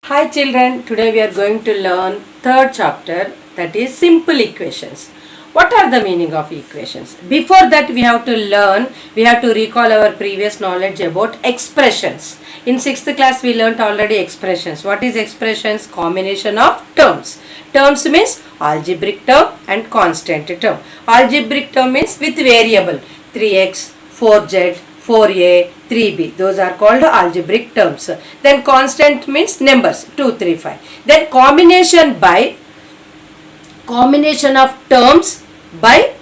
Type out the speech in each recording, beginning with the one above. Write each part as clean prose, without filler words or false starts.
Hi children, today we are going to learn third chapter, that is simple equations. What are the meaning of equations? Before that we have to recall our previous knowledge about expressions. In 6th class we learnt already expressions. What is expressions? Combination of terms. Terms means algebraic term and constant term. Algebraic term means with variable 3x, 4z, 4a, 3b. Those are called algebraic terms. Then constant means numbers 2, 3, 5. Then combination of terms by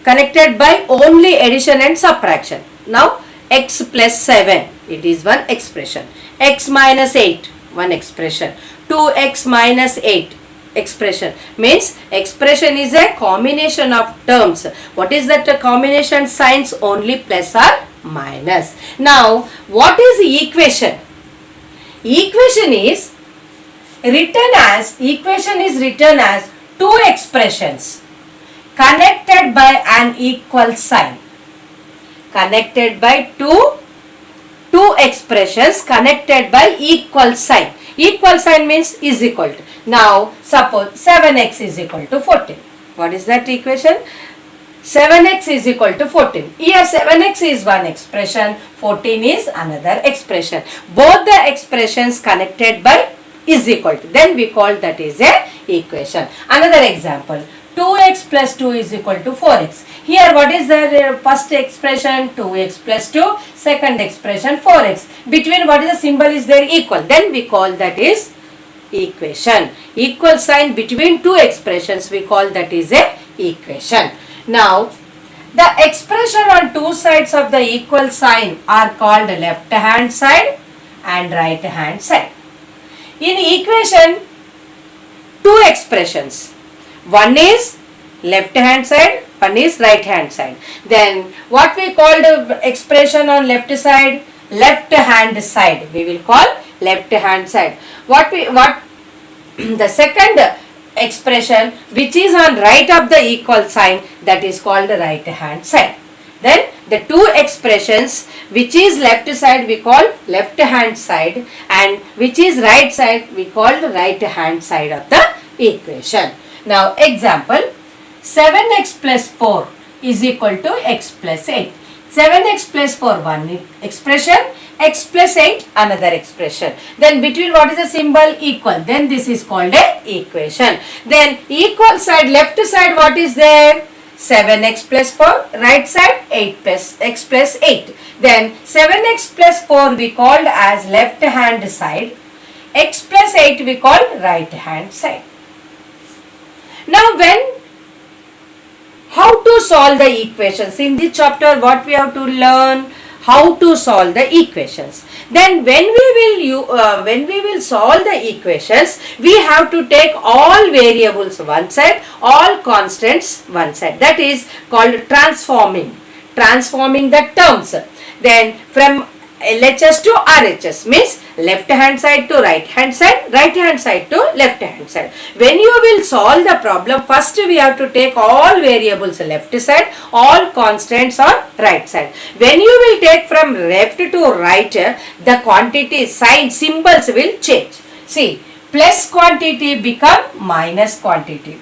connected by only addition and subtraction. Now x plus 7, it is one expression. X minus 8, one expression. 2x minus 8 expression. Means expression is a combination of terms. What is that combination? Signs only plus or minus. Now what is equation? Equation is written as two expressions connected by an equal sign. Connected by two expressions connected by equal sign. Equal sign means is equal to. Now suppose 7x is equal to 14. What is that equation? 7x is equal to 14. Here 7x is one expression, 14 is another expression. Both the expressions connected by is equal to. Then we call that is a equation. Another example. 2x plus 2 is equal to 4x. Here what is the first expression? 2x plus 2. Second expression 4x. Between what is the symbol is there? Equal. Then we call that is equation. Equal sign between two expressions we call that is a equation. Now the expression on two sides of the equal sign are called left hand side and right hand side. In equation, two expressions. One is left hand side, one is right hand side. Then what we call the expression on left side? Left hand side. We will call left hand side. The second expression which is on right of the equal sign, that is called right hand side. Then the two expressions which is left side we call left hand side and which is right side we call the right hand side of the equation. Now example, 7x plus 4 is equal to x plus 8. 7x plus 4 one expression, x plus 8 another expression. Then between what is the symbol? Equal. Then this is called a equation. Then equal side, left side what is there? 7x plus 4, right side 8 plus x plus 8. Then 7x plus 4 we called as left hand side, x plus 8 we call right hand side. Now how to solve the equations? In this chapter what we have to learn? How to solve the equations. Then when we will solve the equations, we have to take all variables one side, all constants one side. That is called transforming the terms. Then from LHS to RHS means left hand side to right hand side to left hand side. When you will solve the problem, first we have to take all variables left side, all constants on right side. When you will take from left to right, the quantity sign symbols will change. See, plus quantity become minus quantity.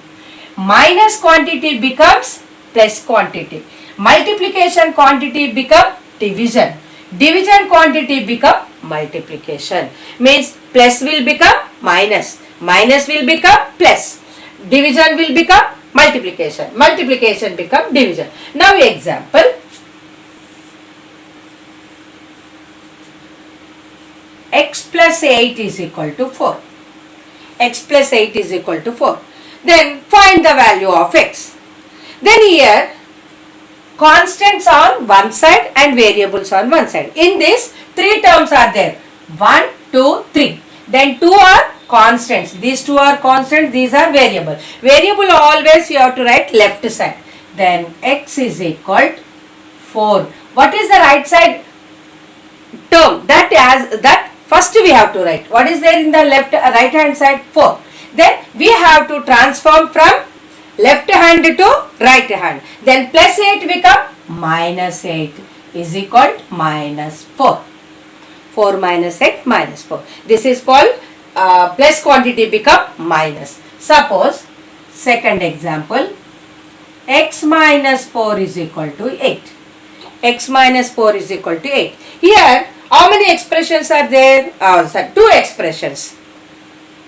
Minus quantity becomes plus quantity. Multiplication quantity become division. Division quantity become multiplication. Means plus will become minus. Minus will become plus. Division will become multiplication. Multiplication become division. Now example. X plus 8 is equal to 4. X plus 8 is equal to 4. Then find the value of x. Then here constants on one side and variables on one side. In this, three terms are there. 1, 2, 3. Then 2 are constants. These 2 are constants. These are variable. Variable always you have to write left side. Then x is equal to 4. What is the right side term? That first we have to write. What is there in the right hand side? 4. Then we have to transform from left hand to right hand. Then plus 8 become minus 8 is equal to minus 4. 4 minus 8 minus 4. This is called plus quantity become minus. Suppose second example, x minus 4 is equal to 8. X minus 4 is equal to 8. Here how many expressions are there? Two expressions.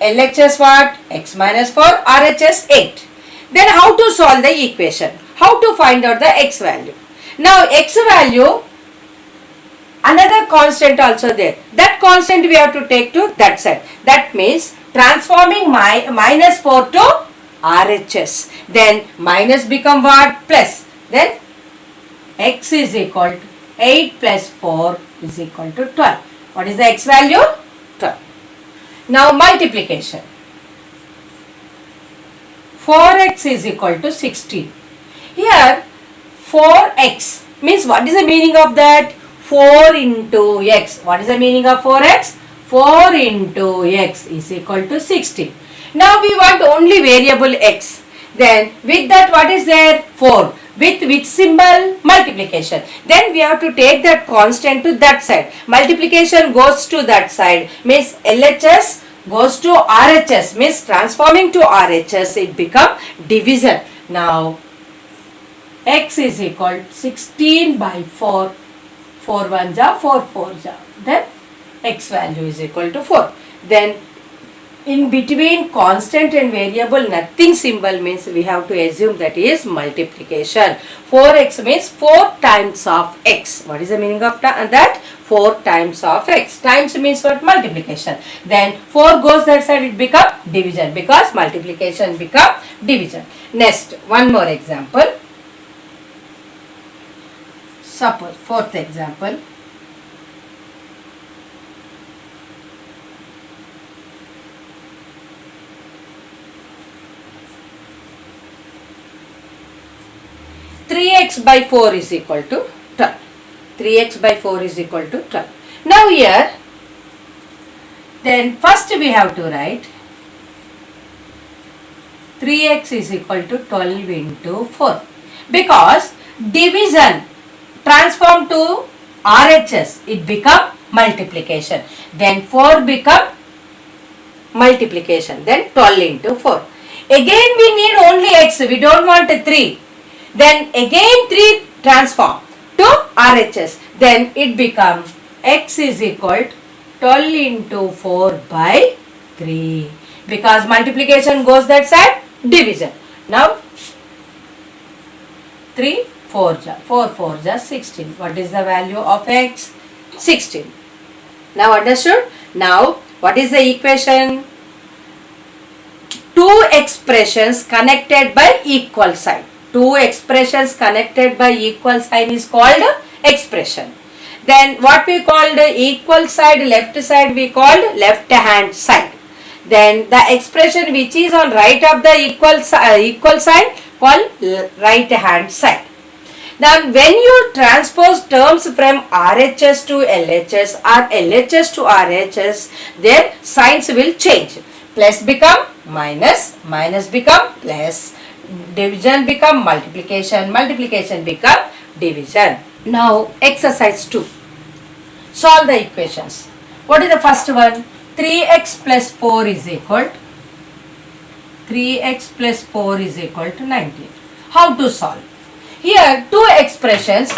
LHS what? X minus 4, RHS 8. Then how to solve the equation? How to find out the x value? Now x value, another constant also there. That constant we have to take to that side. That means transforming minus 4 to RHS. Then minus become what? Plus. Then x is equal to 8 plus 4 is equal to 12. What is the x value? 12. Now multiplication. 4x is equal to 16. Here 4x means what is the meaning of that? 4 into x. What is the meaning of 4x? 4 into x is equal to 16. Now we want only variable x. Then with that what is there? 4. With which symbol? Multiplication. Then we have to take that constant to that side. Multiplication goes to that side. Means LHS goes to RHS. Means transforming to RHS it become division. Now x is equal to 16 by 4. 4 1 ja, 4 4 ja. Then x value is equal to 4. Then in between constant and variable nothing symbol means we have to assume that is multiplication. 4x means 4 times of x. What is the meaning of that? 4 times of x. Times means what? Multiplication. Then 4 goes that side, it become division because multiplication become division. Next, one more example. Suppose fourth example. Three x by 4 is equal to 12. 3x by 4 is equal to 12. Now here, then first we have to write 3x is equal to 12 into 4 because division transform to RHS, it become multiplication. Then 4 become multiplication. Then 12 into 4. Again we need only x, we don't want a 3. Then again 3 transform to RHS. Then it becomes x is equal to 12 into 4 by 3. Because multiplication goes that side, division. Now 3 4 ja, 4 4 ja 16. What is the value of x? 16. Now understood? Now what is the equation? Two expressions connected by equal sign. Two expressions connected by equal sign is called expression. Then what we called equal side, left side we called left hand side. Then the expression which is on right of the equal sign called right hand side. Now when you transpose terms from RHS to LHS or LHS to RHS, their signs will change. Plus become minus, minus become plus, division become multiplication, multiplication become division. Now exercise 2. Solve the equations. What is the first one? 3x plus 4 is equal to 3x plus 4 is equal to 19. How to solve? Here two expressions,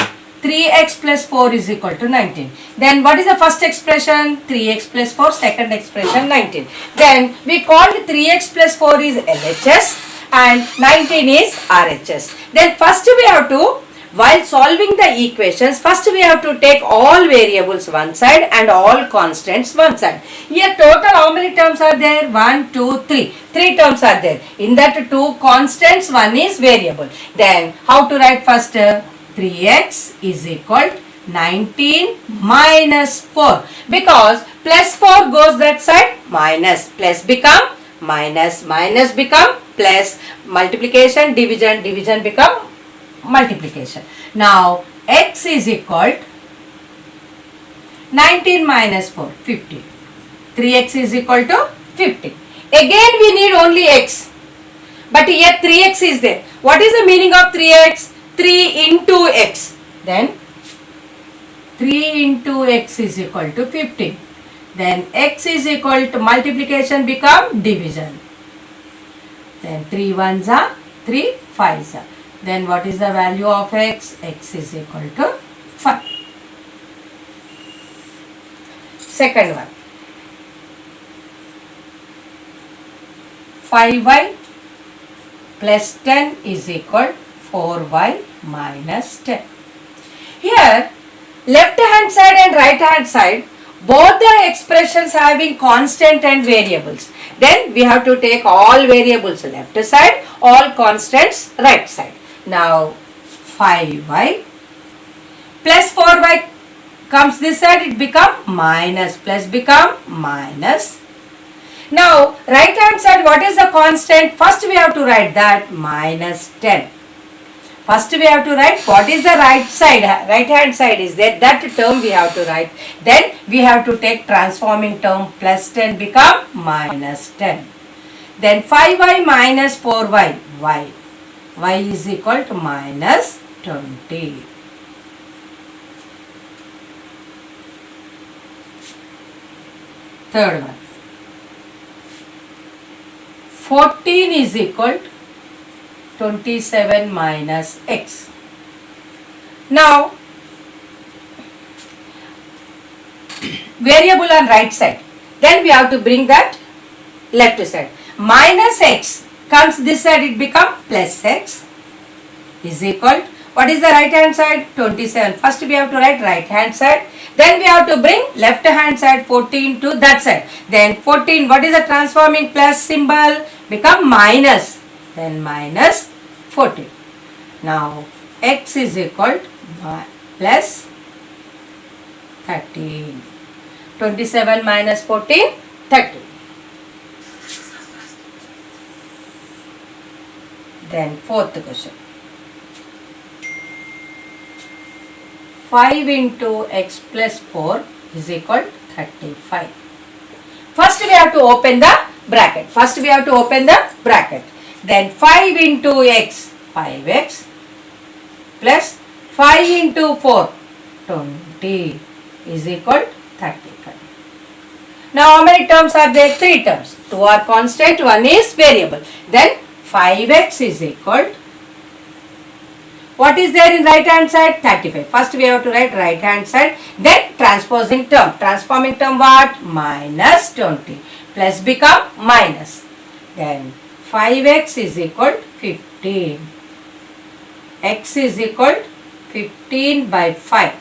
3x plus 4 is equal to 19. Then what is the first expression? 3x plus 4, second expression 19. Then we called 3x plus 4 is LHS and 19 is RHS. Then first we have to, while solving the equations, first we have to take all variables one side and all constants one side. Here total how many terms are there? 1, 2, 3. 3 terms are there. In that 2 constants, 1 is variable. Then how to write first? 3x is equal to 19 minus 4. Because plus 4 goes that side, minus. Plus become minus, minus become plus, multiplication, division, division become multiplication. Now x is equal to 19 minus 4, 50. 3x is equal to 50. Again we need only x. But here 3x is there. What is the meaning of 3x? 3 into x. Then 3 into x is equal to 15. Then x is equal to multiplication become division. Then 3 ones are 3 5s are. Then what is the value of x? X is equal to 5. Second one. 5y plus 10 is equal 4y minus 10. Here, left hand side and right hand side, both the expressions having constant and variables. Then we have to take all variables left side, all constants right side. Now 5y plus 4y comes this side, it become minus, plus become minus. Now right hand side, what is the constant? First we have to write that minus 10. First we have to write what is the right side, right hand side is there, that term we have to write. Then we have to take transforming term, plus 10 become minus 10. Then 5y minus 4y, y is equal to minus 20. Third one. 14 is equal to 27 minus x. Now, variable on right side. Then we have to bring that left side. Minus x comes this side, it become plus x is equal to, what is the right hand side? 27. First we have to write right hand side. Then we have to bring left hand side 14 to that side. Then 14, what is the transforming plus symbol? Become minus. Then minus 14. Now x is equal to plus 13. 27 minus 14, 30. Then fourth question. 5 into x plus 4 is equal to 35. First we have to open the bracket. Then 5 into x, 5x plus 5 into 4, 20 is equal to 35. Now how many terms are there? 3 terms. 2 are constant, 1 is variable. Then 5x is equal to, what is there in right hand side? 35. First we have to write right hand side. Then transposing term. Transforming term what? Minus 20. Plus become minus. Then 5x is equal to 15. X is equal to 15 by 5.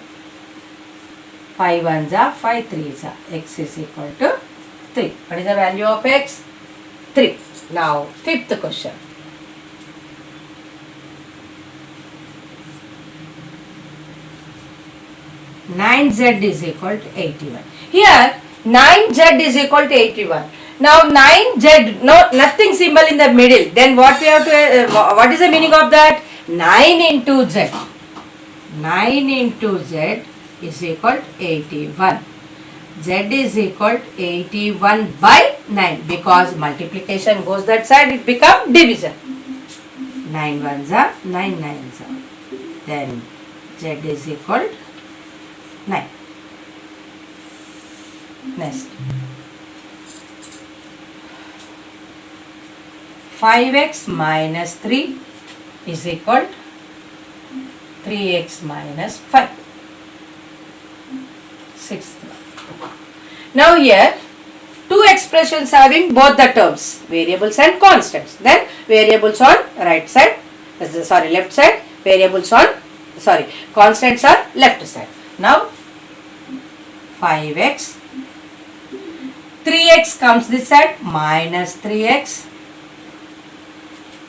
5 ones are 5 3s are. X is equal to 3. What is the value of x? 3. Now fifth question. 9z is equal to 81. Here 9z is equal to 81. Now 9z, nothing symbol in the middle. Then what we have to, what is the meaning of that? 9 into z. 9 into z is equal to 81. Z is equal to 81 by 9, because multiplication goes that side, it becomes division. 9 ones are 9 nines are. Then z is equal to 9. Next. 5x minus 3 is equal to 3x minus 5. Sixth one. Now here, two expressions having both the terms, variables and constants. Then variables on right side, left side, variables on, constants are left side. Now 5x, 3x comes this side, minus 3x,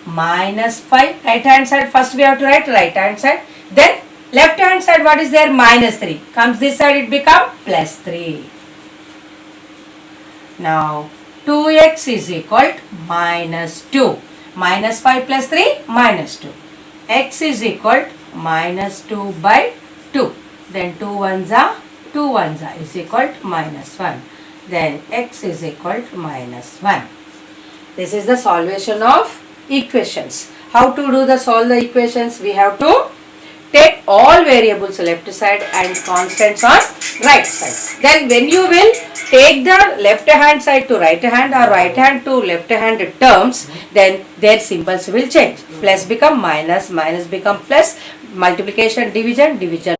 minus 5, right hand side, first we have to write right hand side, then left hand side, what is there? Minus 3, comes this side, it becomes plus 3. Now 2x is equal to minus 2, minus 5 plus 3, minus 2, x is equal to minus 2 by 2, then 2 ones are, 2 ones are is equal to minus 1, then x is equal to minus 1. This is the solvation of equations. How to solve the equations? We have to take all variables left side and constants on right side. Then when you will take the left hand side to right hand or right hand to left hand terms, then their symbols will change. Plus become minus, minus become plus, multiplication, division, division